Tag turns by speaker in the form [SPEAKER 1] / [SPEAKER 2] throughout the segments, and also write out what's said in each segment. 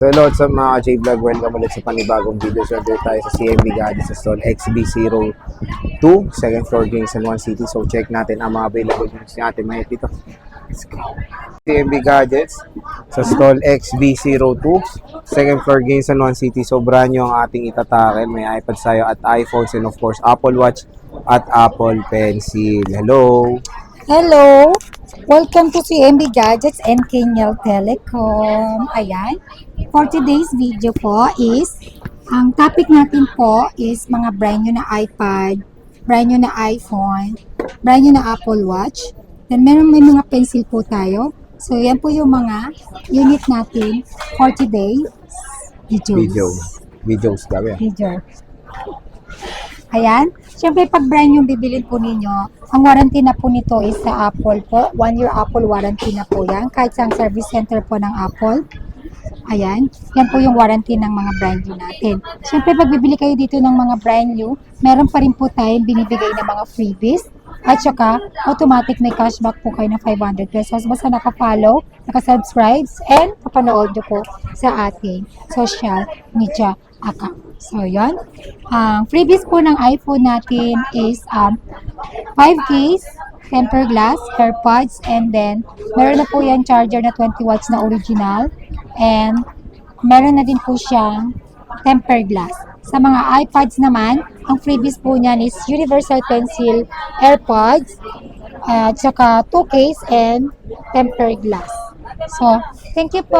[SPEAKER 1] So hello sa mga J-Vlog, welcome ulit sa panibagong video. So dito tayo sa CMB Gadgets sa stall XB02, second floor Kings and One City. So check natin ang mga available news natin may dito. Let's go. CMB Gadgets sa stall XB02, second floor Kings and One City. So brand new ang ating itatakel. May iPad tayo at iPhones and of course Apple Watch at Apple Pencil. Hello!
[SPEAKER 2] Hello! Welcome to CMB Gadgets and Kenyal Telecom. Ayan. For today's video po is, ang topic natin po is mga brand new na iPad, brand new na iPhone, brand new na Apple Watch. Then may mga pencil po tayo. So yan po yung mga unit natin for today's
[SPEAKER 1] Videos gabi.
[SPEAKER 2] Video. Ayan. Siyempre, pag brand yung bibilin po ninyo, ang warranty na po nito is sa Apple po. 1 year Apple warranty na po yan. Kahit sa service center po ng Apple. Ayan. Yan po yung warranty ng mga brand new natin. Siyempre, pag bibili kayo dito ng mga brand new, meron pa rin po tayong binibigay na mga freebies. At saka, automatic may cashback po kayo ng 500 pesos. Basta naka-follow, naka-subscribe, and papanood nyo po sa ating social media account. So, yun. Ang freebies po ng iPhone natin is 5 case, tempered glass, AirPods, and then meron na po yan charger na 20 watts na original, and meron na din po siyang tempered glass. Sa mga iPads naman, ang freebies po niyan is universal pencil, AirPods, at saka 2 case and tempered glass. So, thank you po.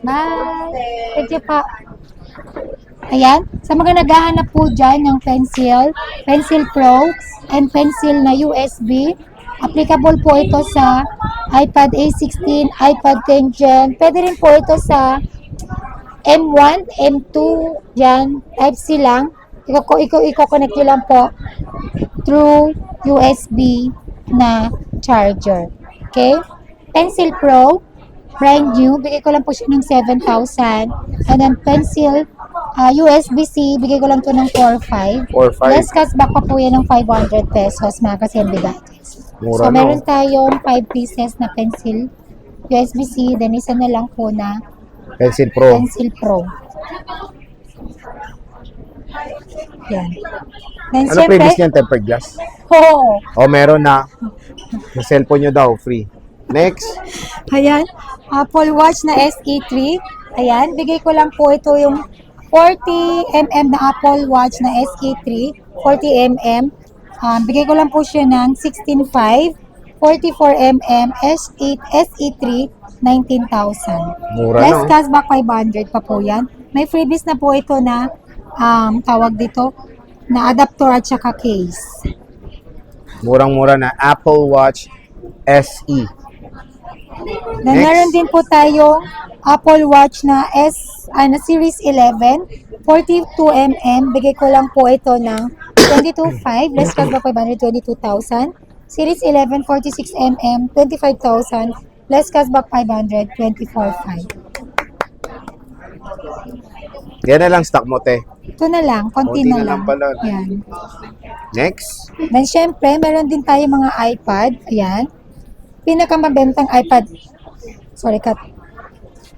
[SPEAKER 2] Bye. Thank you po. Ayan, sa mga naghahanap po dyan ng pencil, Pencil Pro, and pencil na USB, applicable po ito sa iPad A16, iPad 10 Gen, pwede rin po ito sa M1, M2, yan, Type-C lang, i-connect nyo lang po through USB na charger. Okay? Pencil Pro, brand new, bigay ko lang po siya ng 7,000. And then Pencil USB-C, bigay ko lang to ng 4,500.
[SPEAKER 1] 4,500.
[SPEAKER 2] Less cashback pa po yan ng 500 pesos, mga kasimbi gadgets.
[SPEAKER 1] Mura
[SPEAKER 2] So, meron tayong 5 pieces na pencil USB-C, then isa na lang po na
[SPEAKER 1] Pencil Pro.
[SPEAKER 2] Pencil Pro. Yan. Then,
[SPEAKER 1] Ano previous niyan? Tempered glass?
[SPEAKER 2] Oo.
[SPEAKER 1] O meron na. Sa cellphone nyo daw, free. Next.
[SPEAKER 2] Ayan, Apple Watch na SE3. Ayan, bigay ko lang po ito yung 40mm na Apple Watch na SE3. 40mm. Bigay ko lang po siya ng 16,500. 44mm SE3, 19,000.
[SPEAKER 1] Mura
[SPEAKER 2] Less
[SPEAKER 1] no?
[SPEAKER 2] cashback 500 pa po yan. May freebies na po ito na tawag dito na adapter at saka case.
[SPEAKER 1] Murang-mura na Apple Watch SE.
[SPEAKER 2] Then,
[SPEAKER 1] Next.
[SPEAKER 2] meron din po tayong Apple Watch na na Series 11, 42mm. Bigay ko lang po ito ng 22,500. Less cashback 500, 22,000. Series 11, 46mm, 25,000. Less cashback 500, 24,500.
[SPEAKER 1] Yan na lang stock mo, te.
[SPEAKER 2] Ito na lang, konti
[SPEAKER 1] Konti
[SPEAKER 2] na
[SPEAKER 1] na lang
[SPEAKER 2] lang.
[SPEAKER 1] pala.
[SPEAKER 2] Yan.
[SPEAKER 1] Next.
[SPEAKER 2] Then, syempre, meron din tayo mga iPad. Ayan. Pinakamabentang iPad. Sorry, cut.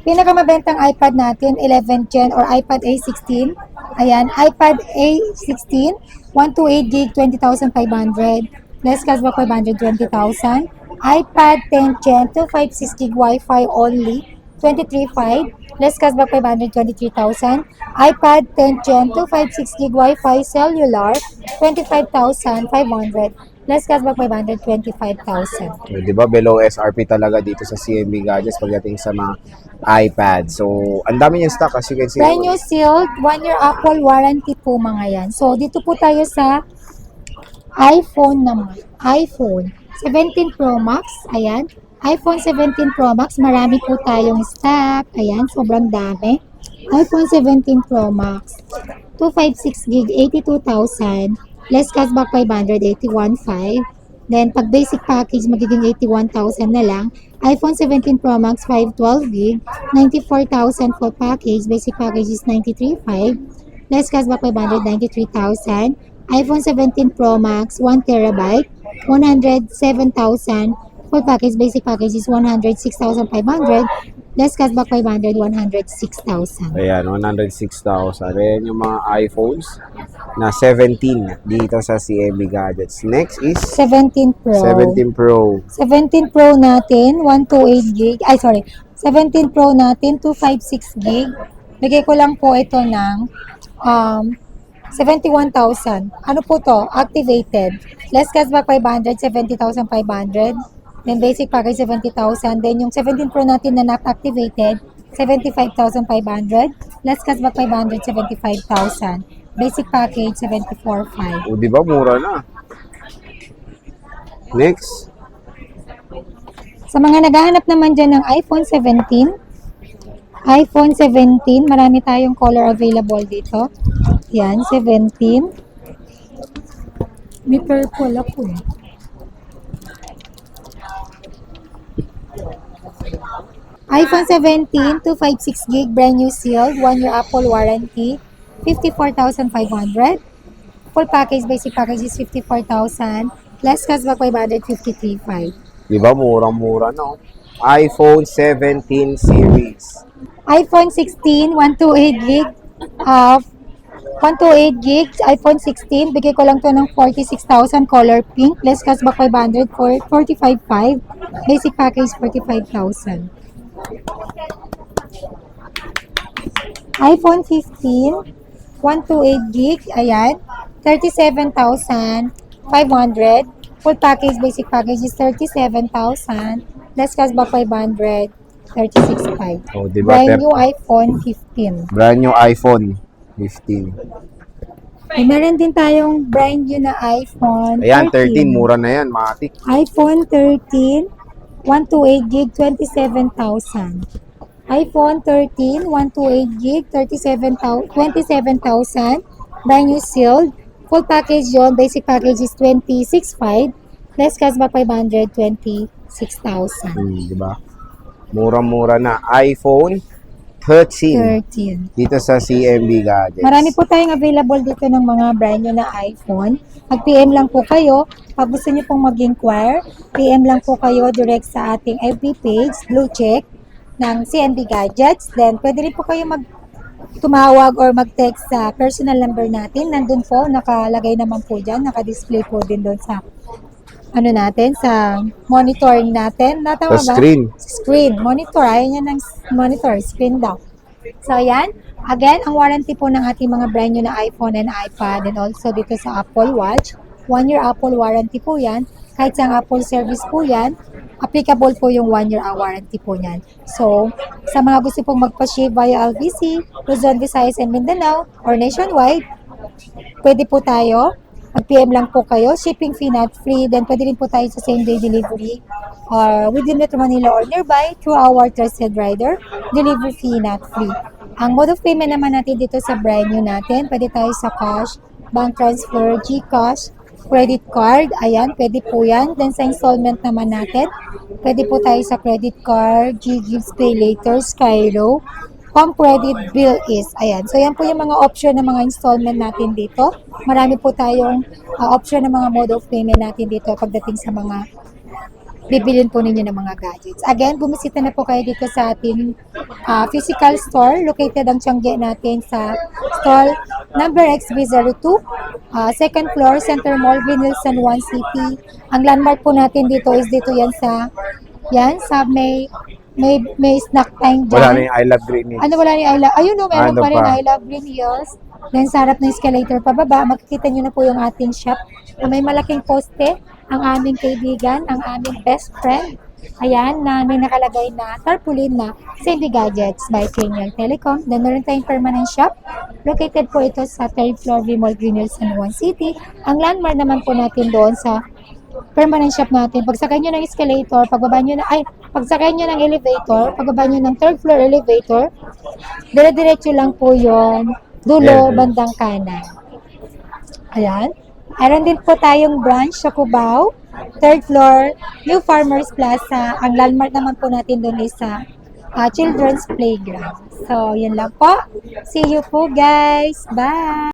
[SPEAKER 2] Pinakamabentang iPad natin, 11 Gen or iPad A16. Ayan, iPad A16, 128 gig, 20,500. Less cashback 500, 20,000. iPad 10 Gen, 256 gig Wi-Fi only, 23,500. Less cashback 500, 23,000. iPad 10 Gen, 256 gig Wi-Fi cellular, 25,500. Less cashback 500, 25,000.
[SPEAKER 1] Di ba? Below SRP talaga dito sa CMB Gadgets pagdating sa mga iPad. So, ang dami niyang stock as you can see.
[SPEAKER 2] Brand new sealed, 1 year Apple warranty po mga yan. So, dito po tayo sa iPhone naman. iPhone 17 Pro Max. Ayan. iPhone 17 Pro Max. Marami po tayong stock. Ayan. Sobrang dami. iPhone 17 Pro Max. 256 gig, 82,000. Less cashback 500, 81,500. Then, pag basic package, magiging 81,000 na lang. iPhone 17 Pro Max, 512 gig, 94,000 for package. Basic package is 93,500. Less cashback 500, 93,000. iPhone 17 Pro Max, 1 terabyte, 107,000. For package, basic package is 106,500. Less cashback 500, 106,000.
[SPEAKER 1] Ayan, 106,000. Ayan yung mga iPhones na 17 dito sa CMB Gadgets. Next is
[SPEAKER 2] 17 Pro.
[SPEAKER 1] 17 Pro.
[SPEAKER 2] 17 Pro natin, 128 gig. Ay, sorry. 17 Pro natin, 256 gig. Bigay ko lang po ito ng 71,000. Ano po to? Activated. Less cashback 500, 70,500. Then basic package 70,000. Then yung 17 Pro natin na not activated, 75,500. Less cashback 500, 75,000. Basic package 74,500.
[SPEAKER 1] O, di ba? Mura na. Next.
[SPEAKER 2] Sa mga naghahanap naman dyan ng iPhone 17, marami tayong color available dito. Yan, 17. May purple ako eh. iPhone 17, 256 gig, brand new sealed, 1 year Apple warranty, 54,500. Full package, basic package is 54,000. Less cashback 500, 53,500.
[SPEAKER 1] Di ba? Murang-mura na. iPhone 17 series.
[SPEAKER 2] iPhone 16, 128 gig, 128 gig, iPhone 16, bigay ko lang to ng 46,000, color pink, less cashback 500, for 45,500, basic package 45,000. iPhone 15, 128 gig, ayan, 37,500, full package, basic package is 37,000, less cashback 500, 36,500.
[SPEAKER 1] O, di ba?
[SPEAKER 2] Brand new iPhone 15.
[SPEAKER 1] Brand new iPhone 15.
[SPEAKER 2] Meron din tayong brand new na iPhone
[SPEAKER 1] Ayan, 13. Mura na yan, matik.
[SPEAKER 2] iPhone 13, 128 gig, 27,000. iPhone 13, 128 gig, 27,000. Brand new sealed. Full package yon, basic package is 26,500. Less cashback 500, 26,000.
[SPEAKER 1] Di ba? Mura-mura na. iPhone 13.
[SPEAKER 2] 13.
[SPEAKER 1] Dito sa CMB Gadgets.
[SPEAKER 2] Marami po tayong available dito ng mga brand new na iPhone. Mag-PM lang po kayo. Pag gusto niyo pong mag-inquire, PM lang po kayo direct sa ating FB page, Blue Check, ng CNB Gadgets. Then, pwede rin po kayo tumawag or mag-text sa personal number natin. Nandun po, nakalagay naman po dyan. Naka-display po din doon sa sa monitoring natin. Natama
[SPEAKER 1] Sa
[SPEAKER 2] ba?
[SPEAKER 1] screen.
[SPEAKER 2] Screen. Monitor. Ayaw niya ng monitor. Screen daw. So, yan. Again, ang warranty po ng ating mga brand new na iPhone and iPad and also dito sa Apple Watch. 1 year Apple warranty po yan. Kahit sa Apple service po yan, applicable po yung 1 year warranty po yan. So, sa mga gusto pong magpa-shave via LBC, Luzon, Visayas, and Mindanao, or nationwide, pwede po tayo. Mag-PM lang po kayo. Shipping fee not free. Then, pwede rin po tayo sa same-day delivery or within Metro Manila or nearby through our trusted rider. Delivery fee not free. Ang mode of payment naman natin dito sa brand new natin, pwede tayo sa cash, bank transfer, GCash, credit card. Ayan, pwede po yan. Then, sa installment naman natin, pwede po tayo sa credit card, GGives, Pay Later, Skyro, Home Credit, Bill is. Ayan. So, yan po yung mga option ng mga installment natin dito. Marami po tayong option ng mga mode of payment natin dito pagdating sa mga bibilin po ninyo ng mga gadgets. Again, bumisita na po kayo dito sa ating physical store. Located ang Tiangge natin sa stall number XB02, second floor, Center Mall, Green Hills, San Juan City. Ang landmark po natin dito is dito yan sa may snack time dyan.
[SPEAKER 1] Wala na yung I Love Green Hills.
[SPEAKER 2] Ano wala ni I Love? Ayun no, meron
[SPEAKER 1] Ano
[SPEAKER 2] pa rin
[SPEAKER 1] pa?
[SPEAKER 2] I Love Green Hills. Then sa harap ng escalator pababa, makikita nyo na po yung ating shop na may malaking poste, ang aming kaibigan, ang aming best friend. Ayan, na may nakalagay na tarpaulin na CNB Gadgets by Kenya Telecom. Then meron tayong permanent shop. Located po ito sa 3rd floor, V-Mall, Green Hills, San Juan City. Ang landmark naman po natin doon sa permanent shop natin. Pagsakay nyo ng escalator, pagsakay nyo ng elevator, pagbaba nyo ng 3rd floor elevator, dire-diretso lang po yon dulo, bandang kanan. Ayan. Meron din po tayong branch sa Cubao, 3rd floor, New Farmers Plaza. Ang landmark naman po natin doon is sa Children's Playground. So, yun lang po. See you po guys. Bye!